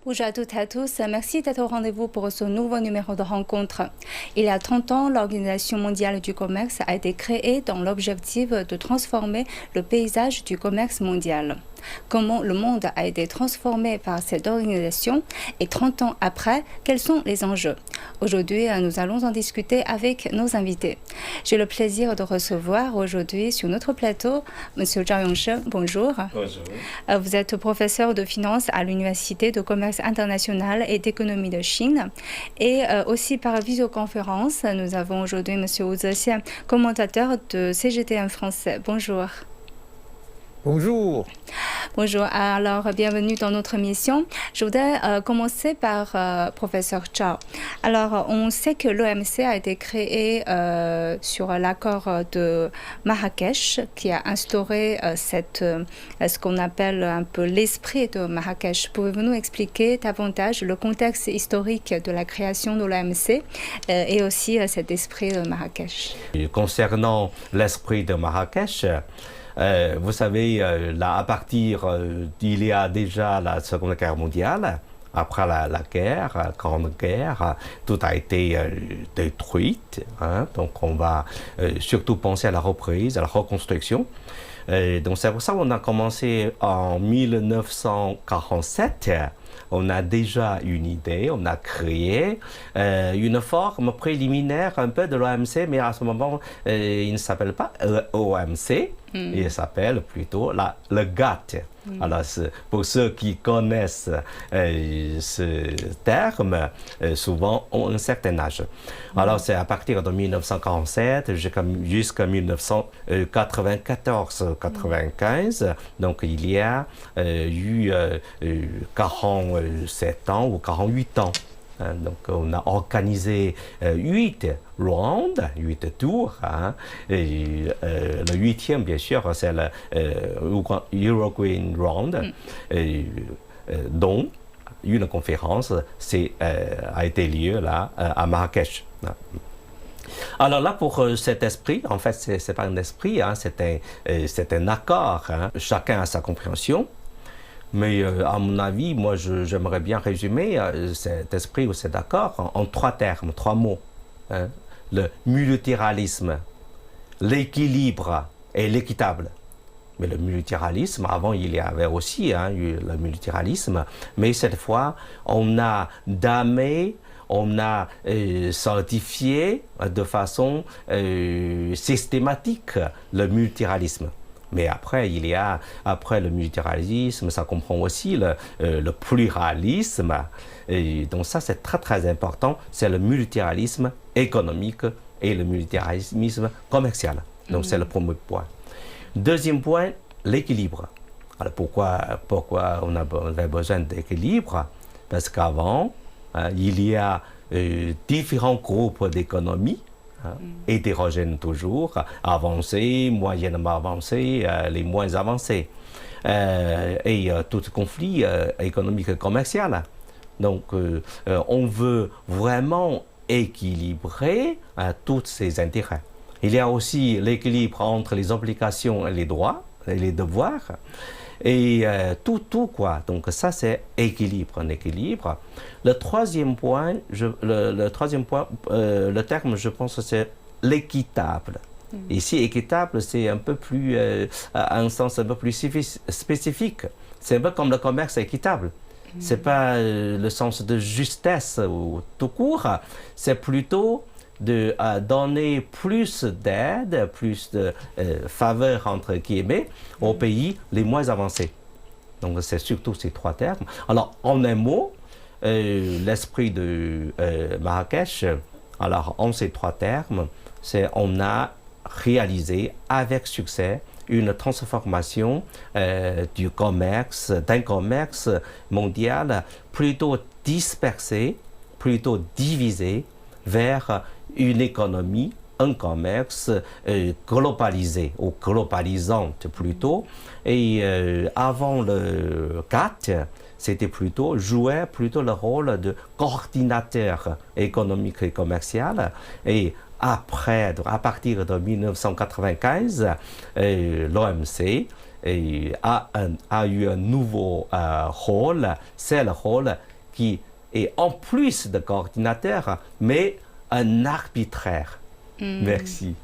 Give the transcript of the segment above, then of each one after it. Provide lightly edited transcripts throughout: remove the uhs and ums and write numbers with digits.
Bonjour à toutes et à tous, merci d'être au rendez-vous pour ce nouveau numéro de rencontre. Il y a 30 ans, l'Organisation mondiale du commerce a été créée dans l'objectif de transformer le paysage du commerce mondial. Comment le monde a été transformé par cette organisation et 30 ans après, quels sont les enjeux? Aujourd'hui, nous allons en discuter avec nos invités. J'ai le plaisir de recevoir aujourd'hui sur notre plateau M. Zhao Yongsheng. Bonjour. Bonjour. Vous êtes professeur de finance à l'Université de commerce international et d'économie de Chine. Et aussi par visioconférence, nous avons aujourd'hui M. Wu Zexian, commentateur de CGTN français. Bonjour. Bonjour. Bonjour, alors bienvenue dans notre émission. Je voudrais commencer par professeur Zhao. Alors, on sait que l'OMC a été créé sur l'accord de Marrakech qui a instauré ce qu'on appelle un peu l'esprit de Marrakech. Pouvez-vous nous expliquer davantage le contexte historique de la création de l'OMC et aussi cet esprit de Marrakech? Concernant l'esprit de Marrakech, vous savez, là, à partir d'il y a déjà la Seconde Guerre mondiale, après la Grande Guerre, tout a été détruit. Donc on va surtout penser à la reprise, à la reconstruction. Donc c'est pour ça qu'on a commencé en 1947. On a déjà une idée, on a créé une forme préliminaire un peu de l'OMC, mais à ce moment, il ne s'appelle pas l'OMC, il s'appelle plutôt le GATT. Alors, pour ceux qui connaissent ce terme, souvent ont un certain âge. Alors, c'est à partir de 1947 jusqu'à 1994-95. Donc, il y a eu 47 ans ou 48 ans. Donc, on a organisé 8 rounds, 8 tours. Et, le 8e, bien sûr, c'est le Uruguayan Round, dont une conférence a été lieu là, à Marrakech. Alors là, pour cet esprit, en fait, ce n'est pas un esprit, c'est un accord. Chacun a sa compréhension. Mais à mon avis, moi, j'aimerais bien résumer cet esprit ou cet accord en 3 termes, 3 mots. Le multilatéralisme, l'équilibre et l'équitable. Mais le multilatéralisme, avant, il y avait aussi eu le multilatéralisme. Mais cette fois, on a damé, on a certifié de façon systématique le multilatéralisme. Mais après, après le multilatéralisme, ça comprend aussi le pluralisme. Et donc ça, c'est très très important. C'est le multilatéralisme économique et le multilatéralisme commercial. Donc c'est le premier point. Deuxième point, l'équilibre. Alors pourquoi on avait besoin d'équilibre? Parce qu'avant, il y a différents groupes d'économies, hétérogènes toujours, avancés, moyennement avancés, les moins avancés. Et tout conflit économique et commercial. Donc, on veut vraiment équilibrer tous ces intérêts. Il y a aussi l'équilibre entre les obligations et les droits, et les devoirs. Et tout quoi. Donc ça, c'est équilibre, un équilibre. Le troisième point, le terme, je pense, c'est l'équitable. Ici, équitable, c'est un peu plus, un sens un peu plus spécifique. C'est un peu comme le commerce équitable. C'est pas le sens de justesse ou tout court. C'est plutôt de donner plus d'aide, plus de faveur, entre guillemets, aux pays les moins avancés. Donc, c'est surtout ces 3 termes. Alors, en un mot, l'esprit de Marrakech, alors, en ces 3 termes, on a réalisé avec succès une transformation d'un commerce mondial plutôt dispersé, plutôt divisé, vers une économie, un commerce globalisé ou globalisante plutôt. Et avant le GATT, c'était jouait plutôt le rôle de coordinateur économique et commercial. Et après, à partir de 1995, l'OMC a eu un nouveau rôle, c'est le rôle qui est en plus de coordinateur, mais un arbitraire. Merci.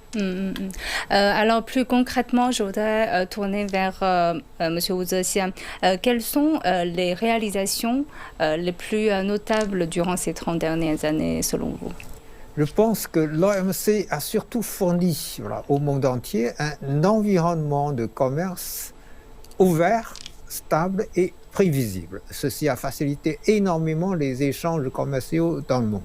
Alors plus concrètement, je voudrais tourner vers M. Wu Zexian. Quelles sont les réalisations les plus notables durant ces 30 dernières années selon vous? Je pense que l'OMC a surtout fourni au monde entier un environnement de commerce ouvert, stable et prévisible. Ceci a facilité énormément les échanges commerciaux dans le monde.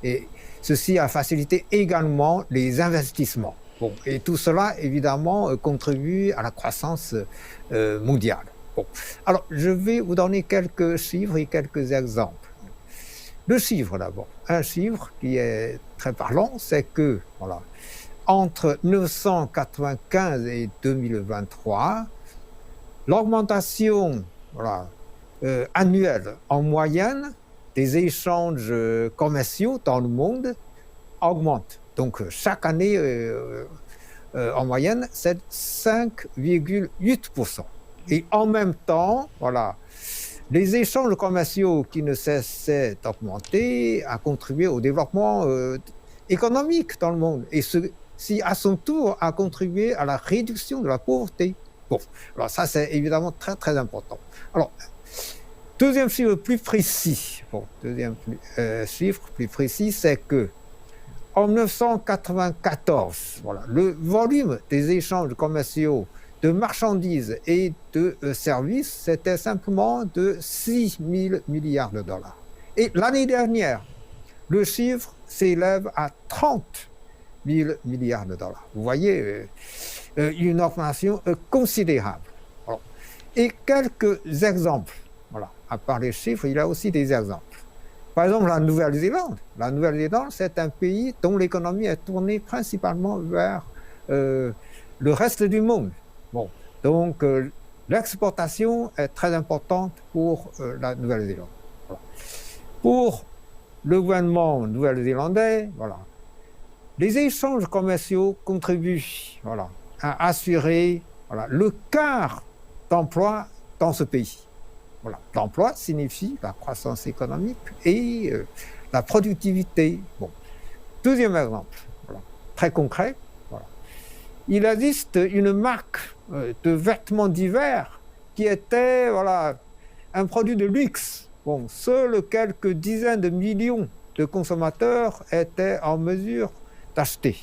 Et ceci a facilité également les investissements. Bon, et tout cela, évidemment, contribue à la croissance mondiale. Bon. Alors, je vais vous donner quelques chiffres et quelques exemples. Le chiffre d'abord. Un chiffre qui est très parlant, c'est que entre 1995 et 2023, l'augmentation annuelle en moyenne des échanges commerciaux dans le monde augmente. Donc chaque année, en moyenne, c'est 5,8%. Et en même temps, les échanges commerciaux qui ne cessaient d'augmenter a contribué au développement économique dans le monde. Et ceci, à son tour, a contribué à la réduction de la pauvreté. Bon, alors ça, c'est évidemment très, très important. Alors, deuxième chiffre plus précis, chiffre plus précis, c'est que en 1994, le volume des échanges commerciaux de marchandises et de services, c'était simplement de 6 000 milliards de dollars. Et l'année dernière, le chiffre s'élève à 30 000 milliards de dollars. Vous voyez, une augmentation considérable. Alors, et quelques exemples. À part les chiffres, il y a aussi des exemples. Par exemple, la Nouvelle-Zélande. La Nouvelle-Zélande, c'est un pays dont l'économie est tournée principalement vers le reste du monde. Bon, donc, l'exportation est très importante pour la Nouvelle-Zélande. Pour le gouvernement néo-zélandais, les échanges commerciaux contribuent à assurer le quart d'emploi dans ce pays. L'emploi signifie la croissance économique et la productivité. Bon. Deuxième exemple, très concret. Il existe une marque de vêtements d'hiver qui était un produit de luxe. Bon, seuls quelques dizaines de millions de consommateurs étaient en mesure d'acheter.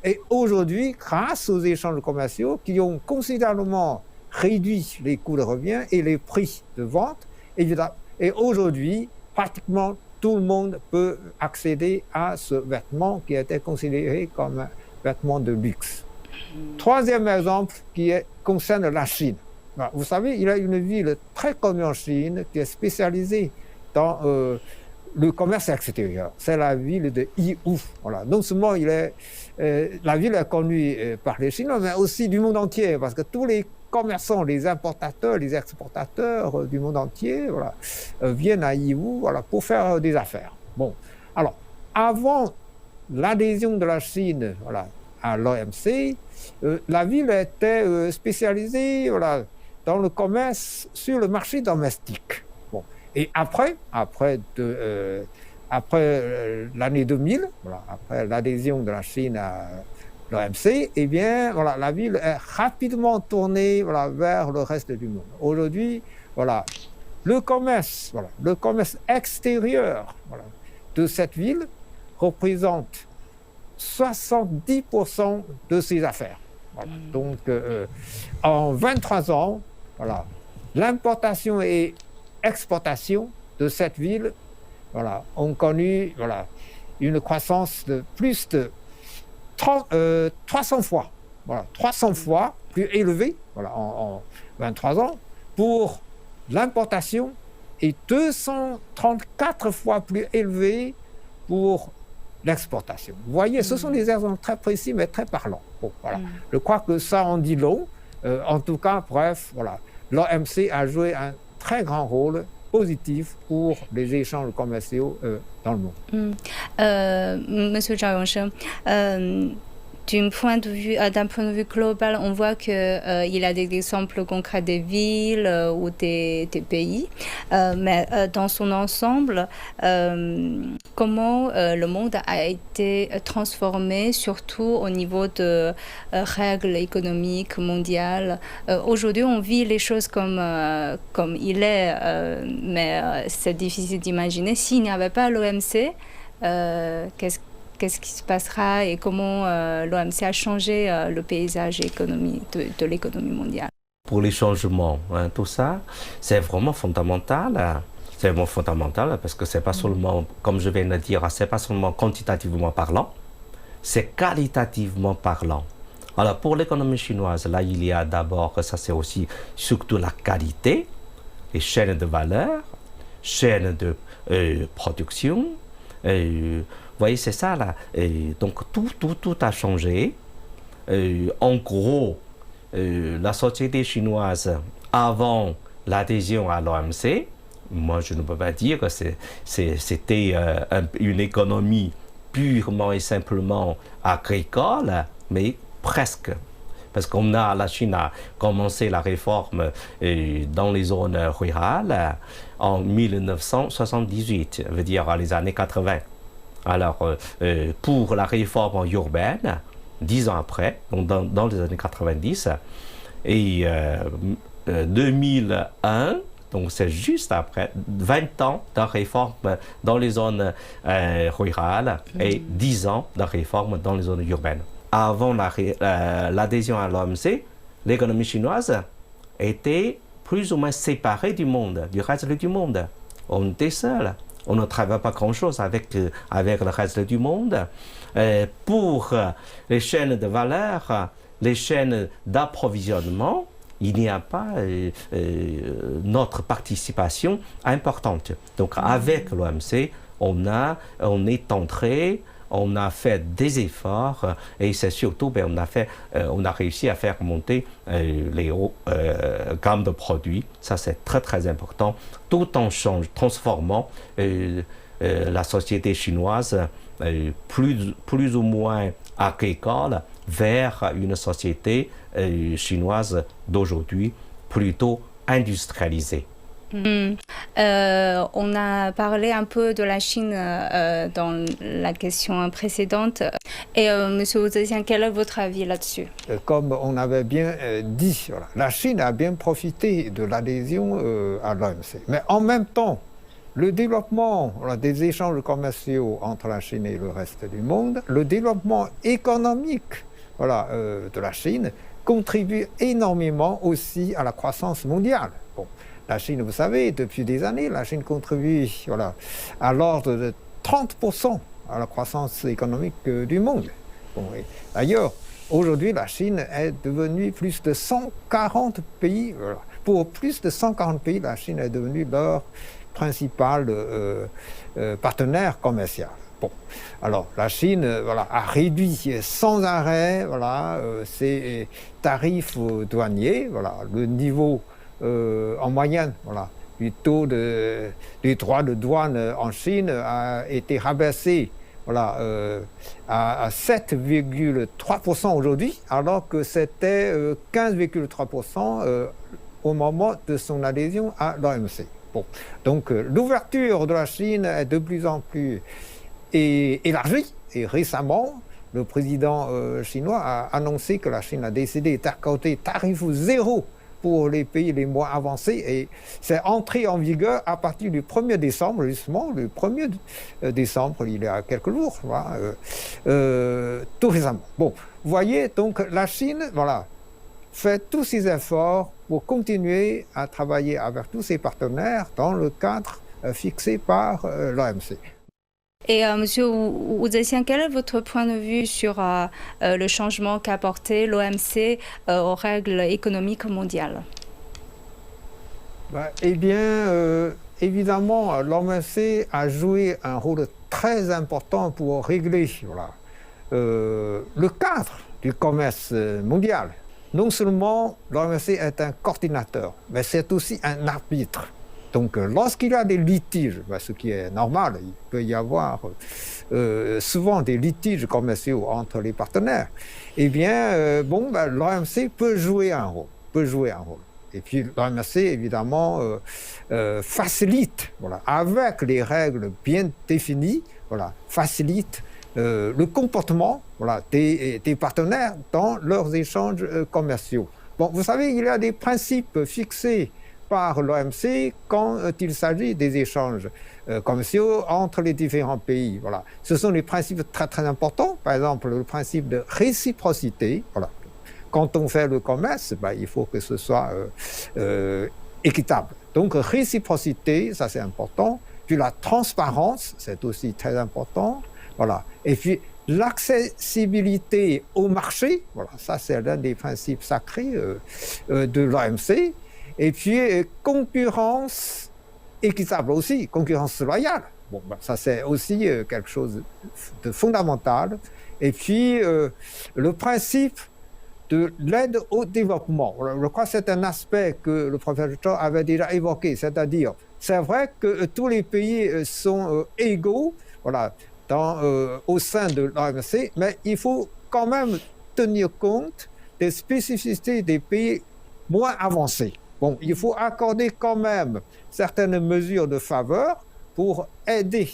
Et aujourd'hui, grâce aux échanges commerciaux qui ont considérablement réduit les coûts de revient et les prix de vente, et aujourd'hui, pratiquement tout le monde peut accéder à ce vêtement qui était considéré comme un vêtement de luxe. Troisième exemple qui concerne la Chine. Vous savez, il y a une ville très connue en Chine qui est spécialisée dans le commerce extérieur. C'est la ville de Yiwu. Non seulement la ville est connue par les Chinois, mais aussi du monde entier, parce que tous les commerçants, les importateurs, les exportateurs du monde entier viennent à Yiwu pour faire des affaires. Bon, alors, avant l'adhésion de la Chine à l'OMC, la ville était spécialisée dans le commerce sur le marché domestique. Bon. Et après l'année 2000, après l'adhésion de la Chine à l'OMC, eh bien, la ville est rapidement tournée vers le reste du monde. Aujourd'hui, le commerce extérieur de cette ville représente 70% de ses affaires. Donc, en 23 ans, l'importation et exportation de cette ville ont connu une croissance de plus de 300 fois. 300 fois plus élevée en 23 ans pour l'importation et 234 fois plus élevée pour l'exportation. Vous voyez, ce sont des exemples très précis mais très parlants. Bon, je crois que ça en dit long. En tout cas, bref, l'OMC a joué un très grand rôle positif pour les échanges commerciaux dans le monde. Monsieur Zhao Yongsheng, d'un point de vue global, on voit qu'il y a des exemples concrets des villes ou des pays. Mais dans son ensemble, comment le monde a été transformé, surtout au niveau de règles économiques mondiales. Aujourd'hui, on vit les choses comme il est, mais c'est difficile d'imaginer. S'il n'y avait pas l'OMC, qu'est-ce qui se passera et comment l'OMC a changé le paysage de l'économie mondiale? Pour les changements, hein, tout ça, c'est vraiment fondamental. C'est vraiment fondamental parce que c'est pas seulement, comme je viens de le dire, c'est pas seulement quantitativement parlant, c'est qualitativement parlant. Alors pour l'économie chinoise, là il y a d'abord, ça c'est aussi surtout la qualité, les chaînes de valeur, chaînes de production. Vous voyez, c'est ça là. Donc tout a changé. En gros, la société chinoise, avant l'adhésion à l'OMC, moi je ne peux pas dire que c'était une économie purement et simplement agricole, mais presque. Parce qu'on la Chine a commencé la réforme dans les zones rurales en 1978, veut dire les années 80. Alors, pour la réforme urbaine, 10 ans après, donc dans les années 90, et 2001, donc c'est juste après, 20 ans de réforme dans les zones rurales et 10 ans de réforme dans les zones urbaines. Avant l'adhésion à l'OMC, l'économie chinoise était plus ou moins séparée du monde, du reste du monde. On était seul. On ne travaille pas grand-chose avec le reste du monde. Pour les chaînes de valeur, les chaînes d'approvisionnement, il n'y a pas notre participation importante. Donc avec l'OMC, on est entré, on a fait des efforts et c'est surtout on a réussi à faire monter les hauts gammes de produits. Ça c'est très très important, tout en transformant la société chinoise plus ou moins agricole vers une société chinoise d'aujourd'hui plutôt industrialisée. On a parlé un peu de la Chine dans la question précédente. Et Monsieur Wu Zetian, quel est votre avis là-dessus? Comme on avait bien dit, voilà, la Chine a bien profité de l'adhésion à l'OMC. Mais en même temps, le développement des échanges commerciaux entre la Chine et le reste du monde, le développement économique de la Chine contribue énormément aussi à la croissance mondiale. Bon, la Chine, vous savez, depuis des années, la Chine contribue à l'ordre de 30% à la croissance économique du monde. Bon, d'ailleurs, aujourd'hui, la Chine est devenue plus de 140 pays. Voilà. Pour plus de 140 pays, la Chine est devenue leur principal partenaire commercial. Bon, alors la Chine a réduit sans arrêt ses tarifs douaniers, le niveau en moyenne du taux des droits de douane en Chine a été rabaissé à 7,3% aujourd'hui, alors que c'était 15,3% au moment de son adhésion à l'OMC. Bon, donc l'ouverture de la Chine est de plus en plus élargie, et récemment, le président chinois a annoncé que la Chine a décidé d'accorder tarif zéro pour les pays les moins avancés, et c'est entré en vigueur à partir du 1er décembre, justement, le 1er décembre, il y a quelques jours, tout récemment. Bon, vous voyez, donc la Chine, fait tous ses efforts pour continuer à travailler avec tous ses partenaires dans le cadre fixé par l'OMC. Et Monsieur Wu Zetian, quel est votre point de vue sur le changement qu'a apporté l'OMC aux règles économiques mondiales? Eh bien, évidemment, l'OMC a joué un rôle très important pour régler le cadre du commerce mondial. Non seulement l'OMC est un coordinateur, mais c'est aussi un arbitre. Donc, lorsqu'il y a des litiges, ce qui est normal, il peut y avoir souvent des litiges commerciaux entre les partenaires, eh bien, l'OMC peut jouer un rôle, Et puis, l'OMC, évidemment, facilite, avec les règles bien définies, facilite le comportement des partenaires dans leurs échanges commerciaux. Bon, vous savez, il y a des principes fixés par l'OMC quand il s'agit des échanges commerciaux entre les différents pays. Ce sont des principes très très importants. Par exemple, le principe de réciprocité. Quand on fait le commerce, il faut que ce soit équitable. Donc, réciprocité, ça c'est important. Puis la transparence, c'est aussi très important. Et puis, l'accessibilité au marché, ça c'est l'un des principes sacrés de l'OMC. Et puis, concurrence équitable aussi, concurrence loyale. Bon, ça c'est aussi quelque chose de fondamental. Et puis, le principe de l'aide au développement. Je crois que c'est un aspect que le professeur Cho avait déjà évoqué, c'est-à-dire, c'est vrai que tous les pays sont égaux, au sein de l'OMC, mais il faut quand même tenir compte des spécificités des pays moins avancés. Bon, il faut accorder quand même certaines mesures de faveur pour aider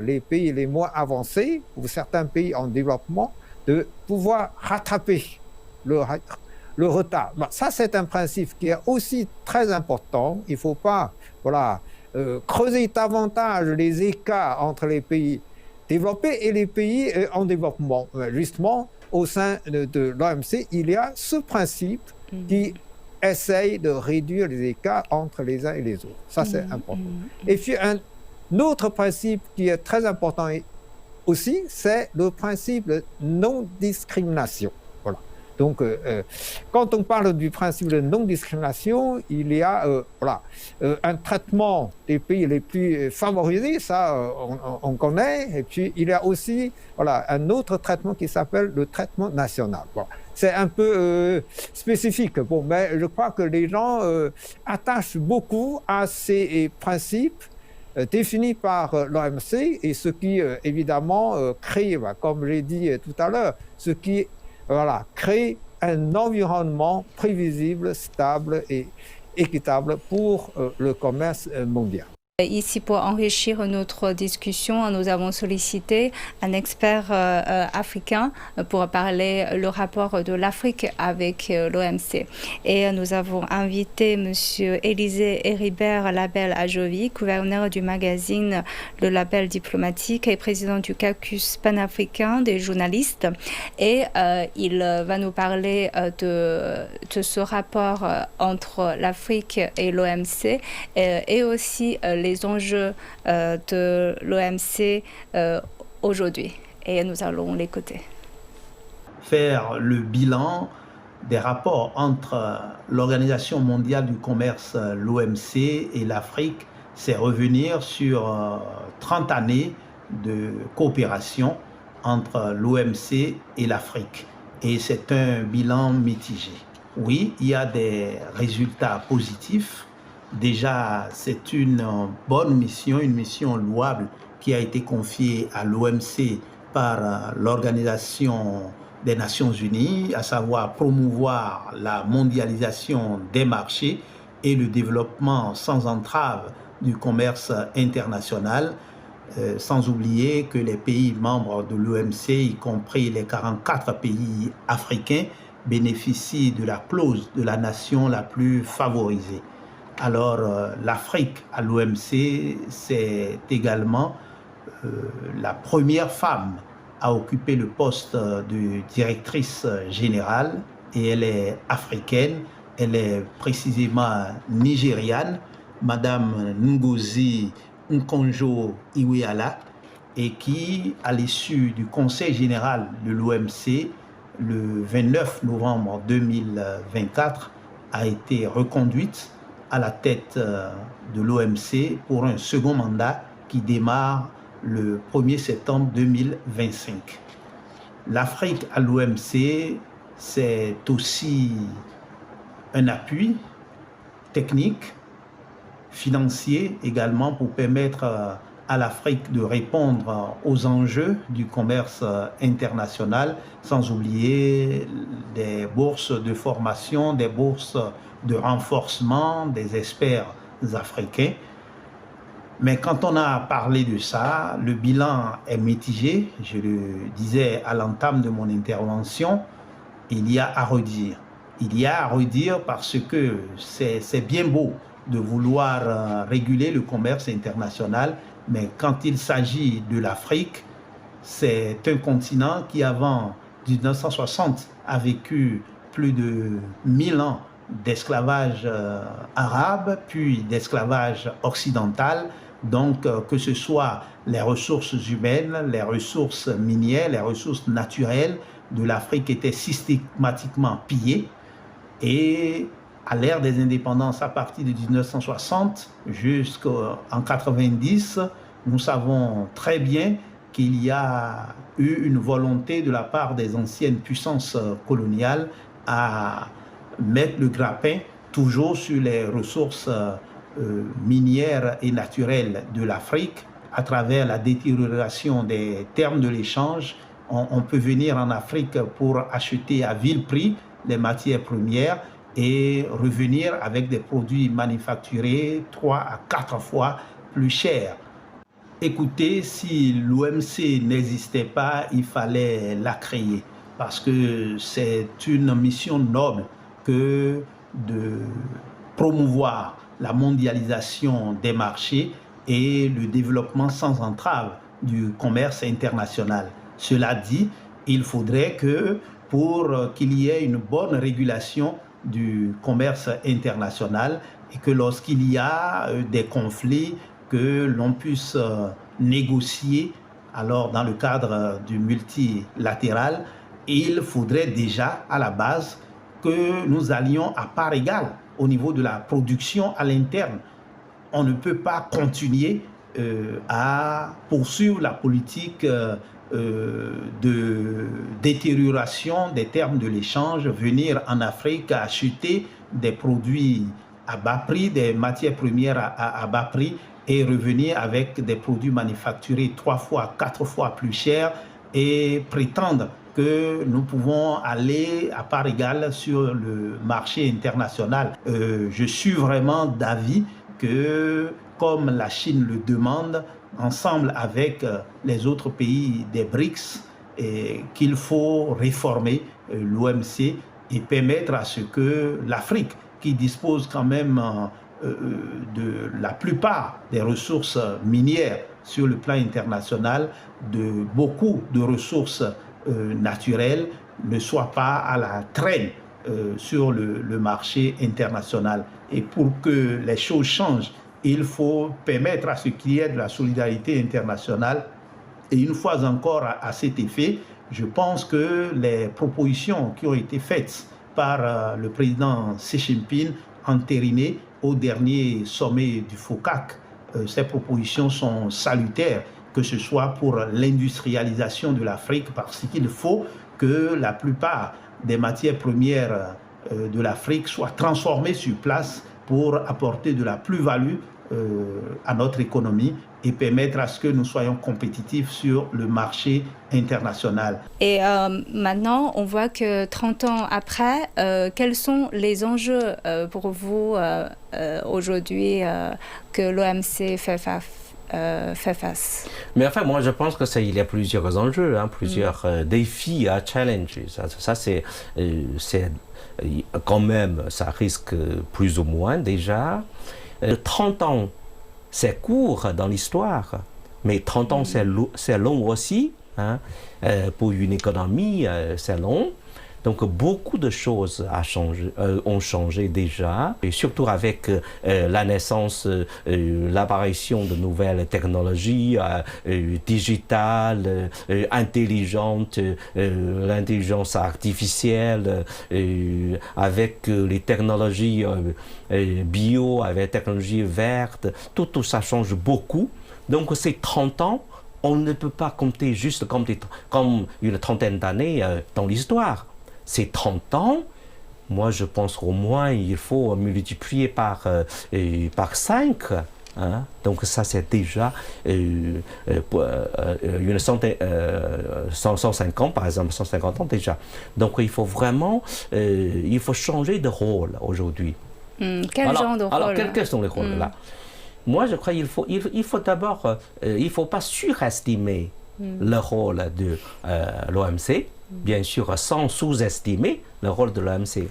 les pays les moins avancés, ou certains pays en développement, de pouvoir rattraper le retard. Ça, c'est un principe qui est aussi très important. Il ne faut pas creuser davantage les écarts entre les pays développés et les pays en développement. Justement, au sein de l'OMC, il y a ce principe qui essaye de réduire les écarts entre les uns et les autres. Ça, c'est important. Et puis, un autre principe qui est très important aussi, c'est le principe de non-discrimination. Donc, quand on parle du principe de non-discrimination, il y a un traitement des pays les plus favorisés, ça on connaît, et puis il y a aussi un autre traitement qui s'appelle le traitement national. C'est un peu spécifique, mais je crois que les gens attachent beaucoup à ces principes définis par l'OMC, et ce qui évidemment crée, comme j'ai dit tout à l'heure, ce qui créer un environnement prévisible, stable et équitable pour le commerce mondial. Ici, pour enrichir notre discussion, nous avons sollicité un expert africain pour parler le rapport de l'Afrique avec l'OMC. Et nous avons invité M. Élisée Héribert Labelle Ajovi, gouverneur du magazine Le Label diplomatique et président du caucus panafricain des journalistes. Et il va nous parler de ce rapport entre l'Afrique et l'OMC et aussi les enjeux de l'OMC aujourd'hui. Et nous allons l'écouter. Faire le bilan des rapports entre l'Organisation mondiale du commerce, l'OMC, et l'Afrique, c'est revenir sur 30 années de coopération entre l'OMC et l'Afrique. Et c'est un bilan mitigé. Oui, il y a des résultats positifs. Déjà, c'est une bonne mission, une mission louable qui a été confiée à l'OMC par l'Organisation des Nations Unies, à savoir promouvoir la mondialisation des marchés et le développement sans entrave du commerce international, sans oublier que les pays membres de l'OMC, y compris les 44 pays africains, bénéficient de la clause de la nation la plus favorisée. Alors, l'Afrique à l'OMC, c'est également la première femme à occuper le poste de directrice générale, et elle est africaine, elle est précisément nigériane, Madame Ngozi Okonjo-Iweala, et qui, à l'issue du Conseil général de l'OMC, le 29 novembre 2024, a été reconduite à la tête de l'OMC pour un second mandat qui démarre le 1er septembre 2025. L'Afrique à l'OMC, c'est aussi un appui technique, financiers également pour permettre à l'Afrique de répondre aux enjeux du commerce international, sans oublier des bourses de formation, des bourses de renforcement des experts africains. Mais quand on a parlé de ça, le bilan est mitigé. Je le disais à l'entame de mon intervention, il y a à redire. Il y a à redire parce que c'est bien beau de vouloir réguler le commerce international, mais quand il s'agit de l'Afrique, c'est un continent qui, avant 1960, a vécu plus de 1000 ans d'esclavage arabe, puis d'esclavage occidental. Donc, que ce soit les ressources humaines, les ressources minières, les ressources naturelles de l'Afrique étaient systématiquement pillées. Et à l'ère des indépendances, à partir de 1960 jusqu'en 90, nous savons très bien qu'il y a eu une volonté de la part des anciennes puissances coloniales à mettre le grappin toujours sur les ressources minières et naturelles de l'Afrique à travers la détérioration des termes de l'échange. On peut venir en Afrique pour acheter à vil prix les matières premières et revenir avec des produits manufacturés 3 à 4 fois plus chers. Écoutez, si l'OMC n'existait pas, il fallait la créer parce que c'est une mission noble que de promouvoir la mondialisation des marchés et le développement sans entrave du commerce international. Cela dit, il faudrait que pour qu'il y ait une bonne régulation du commerce international et que lorsqu'il y a des conflits, que l'on puisse négocier alors dans le cadre du multilatéral, il faudrait déjà à la base que nous allions à part égale au niveau de la production à l'interne. On ne peut pas continuer à poursuivre la politique de détérioration des termes de l'échange, venir en Afrique acheter des produits à bas prix, des matières premières à bas prix et revenir avec des produits manufacturés 3 fois, 4 fois plus chers et prétendre que nous pouvons aller à part égale sur le marché international. Je suis vraiment d'avis que, comme la Chine le demande, ensemble avec les autres pays des BRICS, qu'il faut réformer l'OMC et permettre à ce que l'Afrique, qui dispose quand même de la plupart des ressources minières sur le plan international, de beaucoup de ressources naturelles, ne soit pas à la traîne sur le marché international. Et pour que les choses changent, il faut permettre à ce qu'il y ait de la solidarité internationale. Et une fois encore, à cet effet, je pense que les propositions qui ont été faites par le président Xi Jinping, entérinées au dernier sommet du FOCAC, ces propositions sont salutaires, que ce soit pour l'industrialisation de l'Afrique, parce qu'il faut que la plupart des matières premières de l'Afrique soient transformées sur place pour apporter de la plus-value à notre économie et permettre à ce que nous soyons compétitifs sur le marché international. Et maintenant, on voit que 30 ans après, quels sont les enjeux pour vous aujourd'hui que l'OMC fait face? Mais enfin, moi, je pense qu'il y a plusieurs enjeux, plusieurs défis à challenger. Ça c'est quand même, ça risque plus ou moins déjà. 30 ans, c'est court dans l'histoire, mais 30 ans, c'est long aussi. Pour une économie, c'est long. Donc, beaucoup de choses ont changé déjà, et surtout avec la naissance, l'apparition de nouvelles technologies digitales, intelligentes, l'intelligence artificielle, avec les technologies bio, avec les technologies vertes, tout ça change beaucoup. Donc, ces 30 ans, on ne peut pas compter juste comme une trentaine d'années dans l'histoire. Ces 30 ans moi je pense qu'au moins il faut multiplier par 5. Hein? Donc ça c'est déjà une 150 par exemple, 150 ans déjà. Donc il faut vraiment il faut changer de rôle aujourd'hui. Quel genre de rôle? Alors quels sont les rôles là? Moi je crois qu'il faut d'abord, il ne faut pas surestimer le rôle de l'OMC, bien sûr sans sous-estimer le rôle de l'OMC.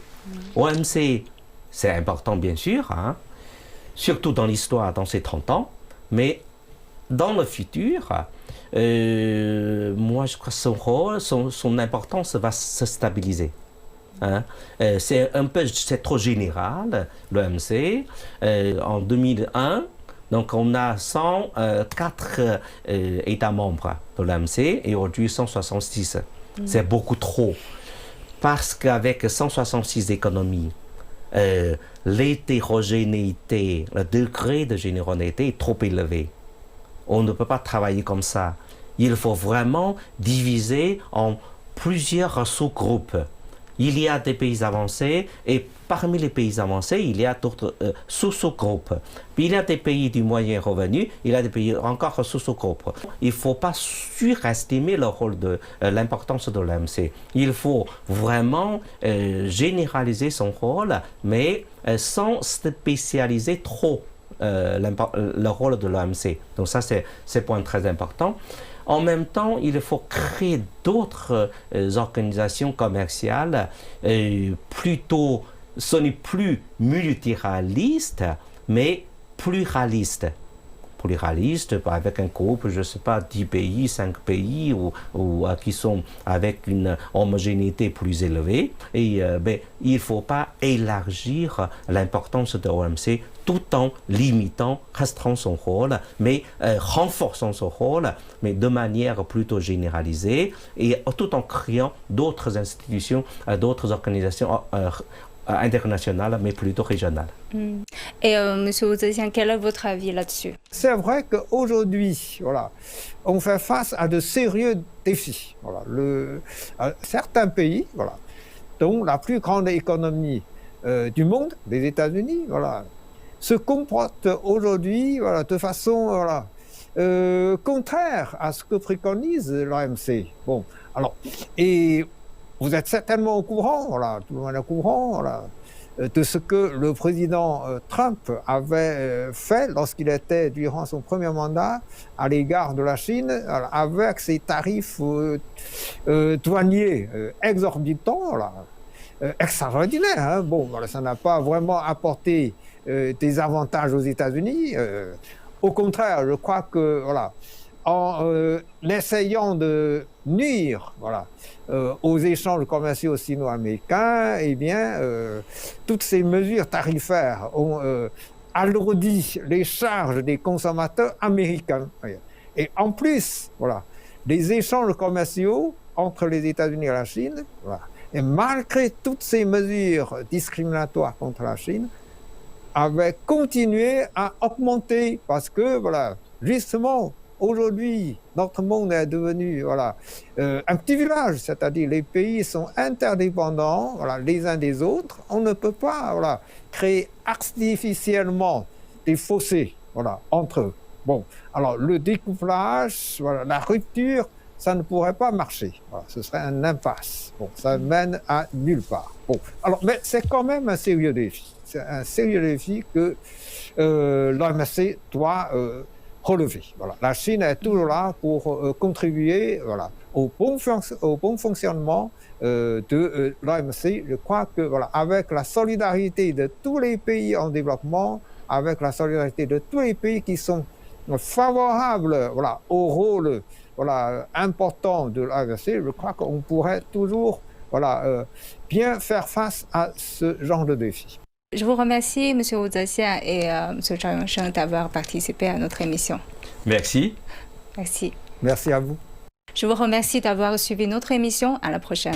OMC c'est important bien sûr, hein? Surtout dans l'histoire, dans ces 30 ans, mais dans le futur, moi je crois que son rôle, son importance va se stabiliser. Hein? C'est trop général, l'OMC. En 2001, donc on a 104 États membres de l'OMC et aujourd'hui 166. C'est beaucoup trop. Parce qu'avec 166 économies, l'hétérogénéité, le degré de générosité est trop élevé. On ne peut pas travailler comme ça. Il faut vraiment diviser en plusieurs sous-groupes. Il y a des pays avancés et parmi les pays avancés, il y a d'autres sous-groupes. Puis il y a des pays du moyen revenu, il y a des pays encore sous-groupes. Il ne faut pas surestimer le rôle de l'importance de l'OMC. Il faut vraiment généraliser son rôle, mais sans spécialiser trop le rôle de l'OMC. Donc ça, c'est un point très important. En même temps, il faut créer d'autres organisations commerciales plutôt, ce n'est plus multilatéral, mais pluraliste. Pluraliste avec un groupe, je ne sais pas, 10 pays, 5 pays ou qui sont avec une homogénéité plus élevée. Et il ne faut pas élargir l'importance de l'OMC tout en limitant, restreint son rôle, mais renforçant son rôle, mais de manière plutôt généralisée et tout en créant d'autres institutions, d'autres organisations internationales, mais plutôt régionales. Et M. Wu Zetian, quel est votre avis là-dessus? C'est vrai qu'aujourd'hui, voilà, on fait face à de sérieux défis. Voilà, certains pays, voilà, dont la plus grande économie du monde, les États-Unis, voilà, se comportent aujourd'hui voilà, de façon voilà, contraire à ce que préconise l'OMC. Bon, alors, et vous êtes certainement au courant, voilà, tout le monde est au courant, voilà, de ce que le président Trump avait fait lorsqu'il était, durant son premier mandat, à l'égard de la Chine, avec ses tarifs douaniers exorbitants, voilà, extraordinaires. Hein. Bon, voilà, ça n'a pas vraiment apporté des avantages aux États-Unis. Au contraire, je crois que, voilà, en essayant de nuire voilà, aux échanges commerciaux sino-américains, eh bien, toutes ces mesures tarifaires ont alourdi les charges des consommateurs américains. Et en plus, voilà, les échanges commerciaux entre les États-Unis et la Chine, voilà, et malgré toutes ces mesures discriminatoires contre la Chine, avaient continué à augmenter parce que, voilà, justement, aujourd'hui, notre monde est devenu voilà, un petit village, c'est-à-dire les pays sont interdépendants voilà, les uns des autres. On ne peut pas voilà, créer artificiellement des fossés voilà, entre eux. Bon, alors le découplage, voilà, la rupture, ça ne pourrait pas marcher. Voilà, ce serait un impasse. Bon, ça mène à nulle part. Bon, alors, mais c'est quand même un sérieux défi. C'est un sérieux défi que l'OMC doit relever. Voilà. La Chine est toujours là pour contribuer voilà, au bon fonctionnement de l'OMC. Je crois que voilà, avec la solidarité de tous les pays en développement, avec la solidarité de tous les pays qui sont favorables voilà, au rôle voilà, important de l'OMC, je crois qu'on pourrait toujours voilà, bien faire face à ce genre de défi. Je vous remercie, M. Wu Zetian et M. Zhao Yongsheng, d'avoir participé à notre émission. Merci. Merci. Merci à vous. Je vous remercie d'avoir suivi notre émission. À la prochaine.